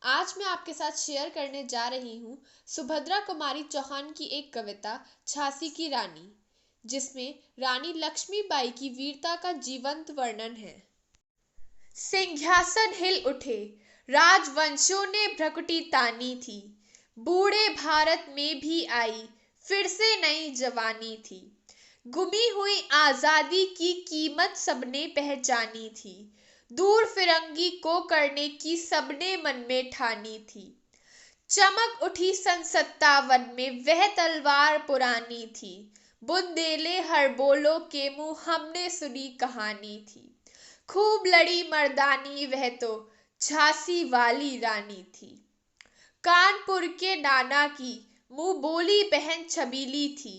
आज मैं आपके साथ शेयर करने जा रही हूँ सुभद्रा कुमारी चौहान की एक कविता झांसी की रानी, जिसमें रानी लक्ष्मीबाई की वीरता का जीवंत वर्णन है। सिंहासन हिल उठे, राजवंशों ने भ्रकुटी तानी थी। बूढ़े भारत में भी आई फिर से नई जवानी थी। गुमी हुई आजादी की कीमत सबने पहचानी थी। दूर फिरंगी को करने की सबने मन में ठानी थी। चमक उठी सन 57 में वह तलवार पुरानी थी। बुंदेले हड़बोलों के मुंह हमने सुनी कहानी थी। खूब लड़ी मर्दानी वह तो झांसी वाली रानी थी। कानपुर के नाना की मुंह बोली बहन छबीली थी।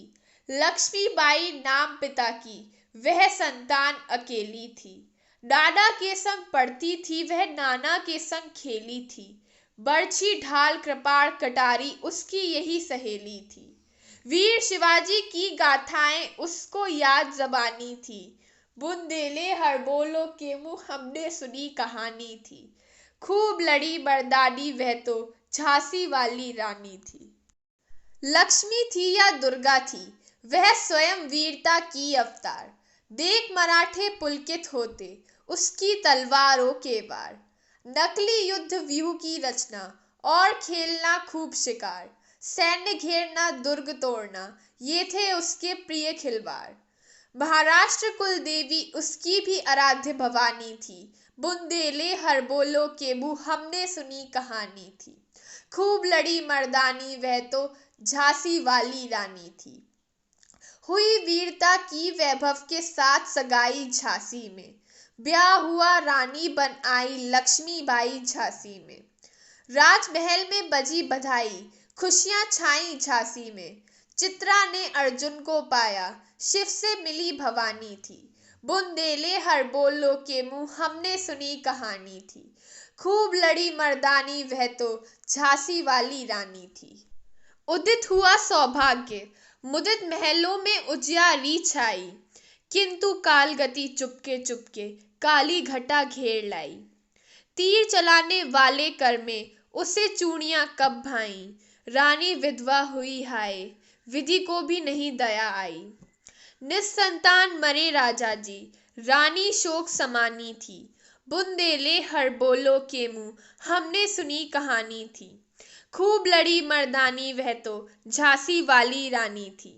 लक्ष्मीबाई नाम पिता की वह संतान अकेली थी। नाना के संग पढ़ती थी वह, नाना के संग खेली थी। बरछी ढाल कृपाण कटारी उसकी यही सहेली थी। वीर शिवाजी की गाथाएं उसको याद जबानी थी। बुंदेले हड़बोलों के मुंह हमने सुनी कहानी थी। खूब लड़ी मर्दानी वह तो झांसी वाली रानी थी। लक्ष्मी थी या दुर्गा थी, वह स्वयं वीरता की अवतार। देख मराठे पुलकित होते उसकी तलवारों के वार। नकली युद्ध व्यूह की रचना और खेलना खूब शिकार। सैन्य घेरना दुर्ग तोड़ना ये थे उसके प्रिय खिलवाड़। महाराष्ट्र कुल देवी उसकी भी आराध्य भवानी थी। बुंदेले हड़बोलों के मुंह हमने सुनी कहानी थी। खूब लड़ी मर्दानी वह तो झांसी वाली रानी थी। हुई वीरता की वैभव के साथ सगाई झांसी में। ब्याह हुआ रानी बन आई लक्ष्मीबाई झांसी में। राजमहल में बजी बधाई खुशियां छाई झांसी में। चित्रा ने अर्जुन को पाया शिव से मिली भवानी थी। बुंदेले हड़बोलों के मुंह हमने सुनी कहानी थी। खूब लड़ी मर्दानी वह तो झांसी वाली रानी थी। उदित हुआ सौभाग्य मुदित महलों में उजियारी छाई। किंतु काल गति चुपके चुपके काली घटा घेर लाई। तीर चलाने वाले कर में उसे चूड़ियां कब भाई। रानी विधवा हुई हाय, विधि को भी नहीं दया आई। निस्संतान मरे राजा जी, रानी शोक समानी थी। बुंदेले हड़बोलों के मुंह हमने सुनी कहानी थी। खूब लड़ी मर्दानी वह तो झांसी वाली रानी थी।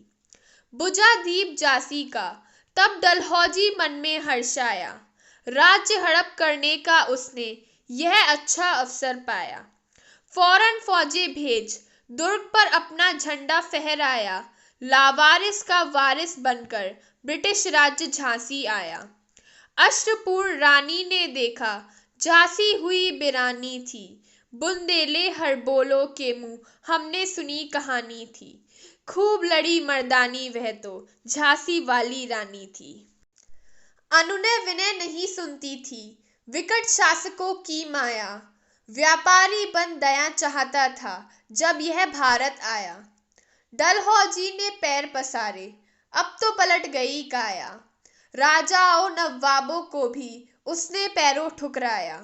बुझा दीप झांसी का तब डलहौजी मन में हर्षाया। राज्य हड़प करने का उसने यह अच्छा अवसर पाया। फौरन फौजें भेज दुर्ग पर अपना झंडा फहराया। लावारिस का वारिस बनकर ब्रिटिश राज्य झांसी आया। अष्टपूर्ण रानी ने देखा झांसी हुई बिरानी थी। बुंदेले हड़बोलों के मुंह हमने सुनी कहानी थी। खूब लड़ी मर्दानी वह तो झांसी वाली रानी थी। अनुनय विनय नहीं सुनती थी, विकट शासकों की माया। व्यापारी बन दया चाहता था जब यह भारत आया। डलहौजी ने पैर पसारे, अब तो पलट गई काया। राजाओं नवाबों को भी उसने पैरों ठुकराया।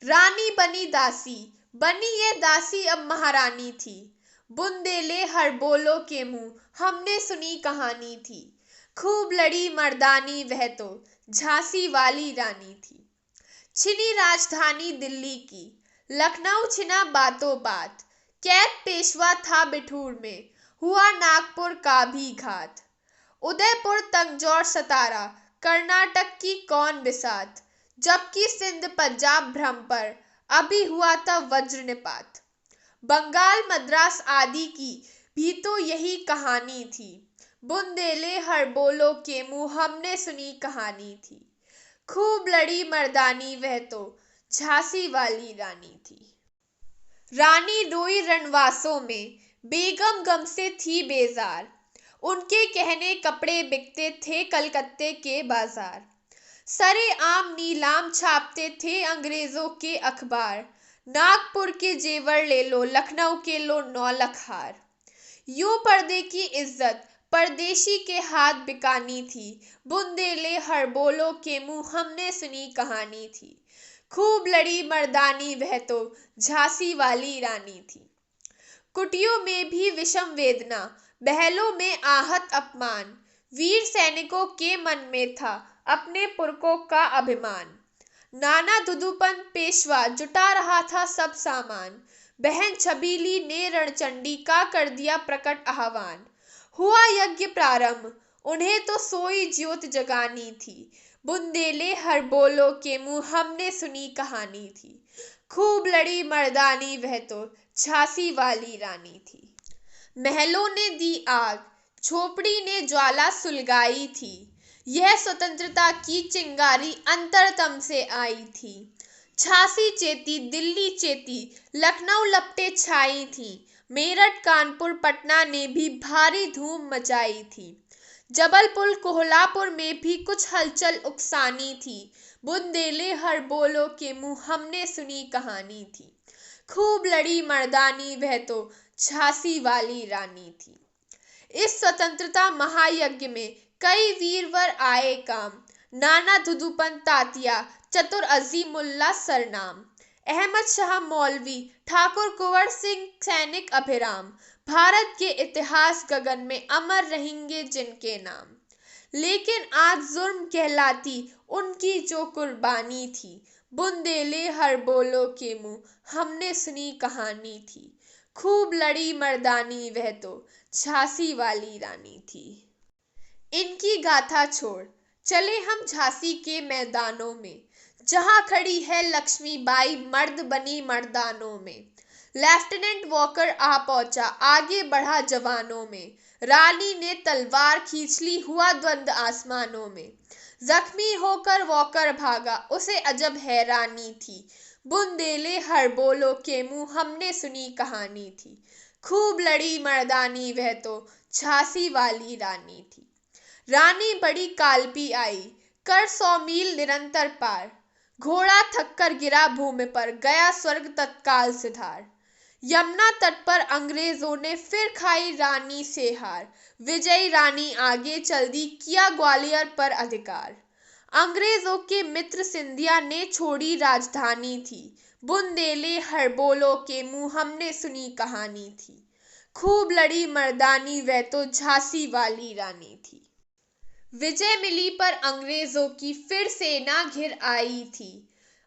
रानी बनी दासी, बनी ये दासी अब महारानी थी। बुंदेले हड़बोलों के मुंह हमने सुनी कहानी थी। खूब लड़ी मर्दानी वह तो झांसी वाली रानी थी। छिनी राजधानी दिल्ली की, लखनऊ छिना बातों बात। कैद पेशवा था बिठूर में, हुआ नागपुर का भी घात। उदयपुर तंजौर सतारा, कर्नाटक की कौन बिसात। जबकि सिंध पंजाब भ्रम पर अभी हुआ था वज्र निपात। बंगाल मद्रास आदि की भी तो यही कहानी थी। बुंदेले हड़बोलों के मुंह हमने सुनी कहानी थी। खूब लड़ी मर्दानी वह तो झांसी वाली रानी थी। रानी रोई रणवासों में, बेगम गम से थी बेजार। उनके कहने कपड़े बिकते थे कलकत्ते के बाजार। सरे आम नीलाम छापते थे अंग्रेजों के अखबार। नागपुर के जेवर ले लो, लखनऊ के लो 9 लाख हार। यूं पर्दे की इज्जत परदेशी के हाथ बिकानी थी। बुंदेले हड़बोलों के मुंह हमने सुनी कहानी थी। खूब लड़ी मर्दानी वह तो झांसी वाली रानी थी। कुटियों में भी विषम वेदना, बहलों में आहत अपमान, वीर सैनिकों के मन में था अपने पुरखों का अभिमान। नाना दुदुपंत पेशवा जुटा रहा था सब सामान, बहन छबीली ने रणचंडी का कर दिया प्रकट आह्वान। हुआ यज्ञ प्रारंभ, उन्हें तो सोई ज्योत जगानी थी, बुंदेले हर बोलो के मुंह हमने सुनी कहानी थी। खूब लड़ी मर्दानी वह तो झांसी वाली रानी थी। महलों ने दी आग, झोपड़ी ने ज्वाला सुलगाई थी, यह स्वतंत्रता की चिंगारी अंतरतम से आई थी। झांसी चेती, दिल्ली चेती, लखनऊ लपटे छाई थी, मेरठ कानपुर पटना ने भी भारी धूम मचाई थी। जबलपुर कोल्हापुर में भी कुछ हलचल उकसानी थी, बुंदेले हर बोलो के मुंह हमने सुनी कहानी थी। खूब लड़ी मर्दानी वह तो झांसी वाली रानी थी। इस स्वतंत्रता महायज्ञ में कई वीरवर आए काम, नाना दुदुपंत तात्या, चतुर अजीमुल्ला सरनाम, अहमद शाह मौलवी, ठाकुर कुंवर सिंह सैनिक अभिराम, भारत के इतिहास गगन में अमर रहेंगे जिनके नाम। लेकिन आज जुर्म कहलाती उनकी जो कुर्बानी थी, बुंदेले हर बोलो के मुंह हमने सुनी कहानी थी। खूब लड़ी मर्दानी वह तो झांसी वाली रानी थी। इनकी गाथा छोड़ चले हम झांसी के मैदानों में, जहां खड़ी है लक्ष्मीबाई मर्द बनी मर्दानों में। लेफ्टिनेंट वॉकर आ पहुंचा, आगे बढ़ा जवानों में, रानी ने तलवार खींच ली, हुआ द्वंद आसमानों में। जख्मी होकर वॉकर भागा, उसे अजब हैरानी थी, बुंदेले हर बोलो के मुंह हमने सुनी कहानी थी। खूब लड़ी मर्दानी वह तो झांसी वाली रानी थी। रानी बड़ी कालपी आई, कर 100 मील निरंतर पार, घोड़ा थक कर गिरा भूमि पर, गया स्वर्ग तत्काल सिधार। यमुना तट पर अंग्रेजों ने फिर खाई रानी से हार, विजयी रानी आगे चल दी, किया ग्वालियर पर अधिकार। अंग्रेजों के मित्र सिंधिया ने छोड़ी राजधानी थी, बुंदेले हर बोलो के मुंह हमने सुनी कहानी थी। खूब लड़ी मर्दानी वह तो झांसी वाली रानी थी। विजय मिली पर अंग्रेजों की फिर सेना घिर आई थी,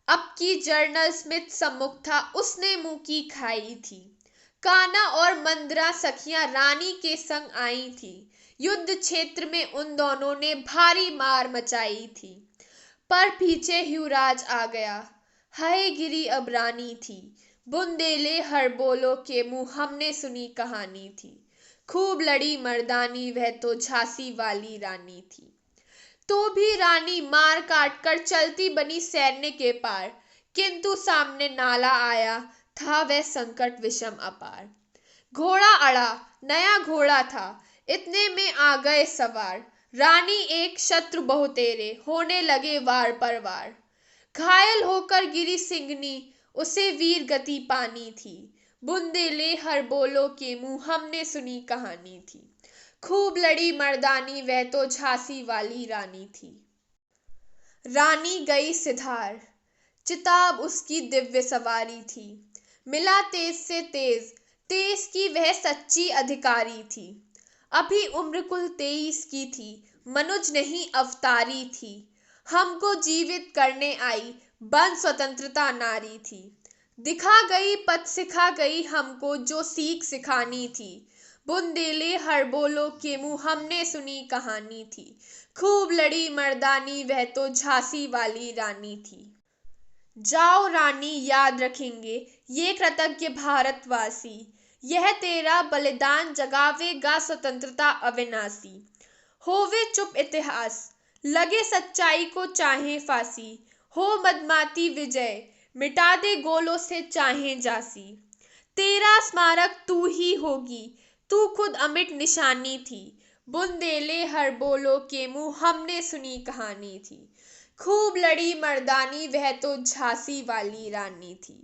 अब की जनरल स्मिथ सम्मुख था, उसने मुंह की खाई थी। कान्हा और मंदरा सखियां रानी के संग आई थी, युद्ध क्षेत्र में उन दोनों ने भारी मार मचाई थी। पर पीछे युवराज आ गया, हाय गिरी अब रानी थी, बुंदेले हर बोलो के मुंह हमने सुनी कहानी थी। खूब लड़ी मर्दानी वह तो झांसी वाली रानी थी। तो भी रानी मार काट कर चलती बनी सैन्य के पार, किंतु सामने नाला आया था वह संकट विषम अपार। घोड़ा अड़ा, नया घोड़ा था, इतने में आ गए सवार, रानी एक शत्रु बहुतेरे, होने लगे वार पर वार। घायल होकर गिरी सिंगनी, उसे वीर गति पानी थी, बुंदेले हर बोलो के मुंह हमने सुनी कहानी थी। खूब लड़ी मर्दानी वह तो झांसी वाली रानी थी। रानी गई सिधार, चिताब उसकी दिव्य सवारी थी, मिला तेज से तेज, तेज की वह सच्ची अधिकारी थी। अभी उम्र कुल 23 की थी, मनुज नहीं अवतारी थी, हमको जीवित करने आई बन स्वतंत्रता नारी थी। दिखा गई पथ सिखा गई हमको जो सीख सिखानी थी, बुंदेले हर बोलो के मुंह हमने सुनी कहानी थी। खूब लड़ी मर्दानी वह तो झांसी वाली रानी थी। जाओ रानी याद रखेंगे ये कृतज्ञ भारतवासी, यह तेरा बलिदान जगावेगा स्वतंत्रता अविनाशी। होवे चुप इतिहास, लगे सच्चाई को चाहे फांसी, हो मदमाती विजय, मिटा दे गोलों से चाहे जासी। तेरा स्मारक तू ही होगी, तू खुद अमिट निशानी थी, बुंदेले हर बोलो के मुंह हमने सुनी कहानी थी। खूब लड़ी मर्दानी वह तो झांसी वाली रानी थी।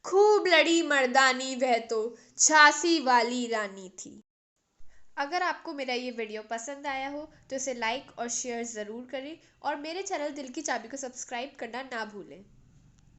खूब लड़ी मर्दानी वह तो झांसी वाली रानी थी। अगर आपको मेरा ये वीडियो पसंद आया हो तो इसे लाइक और शेयर ज़रूर करें और मेरे चैनल दिल की चाबी को सब्सक्राइब करना ना भूलें।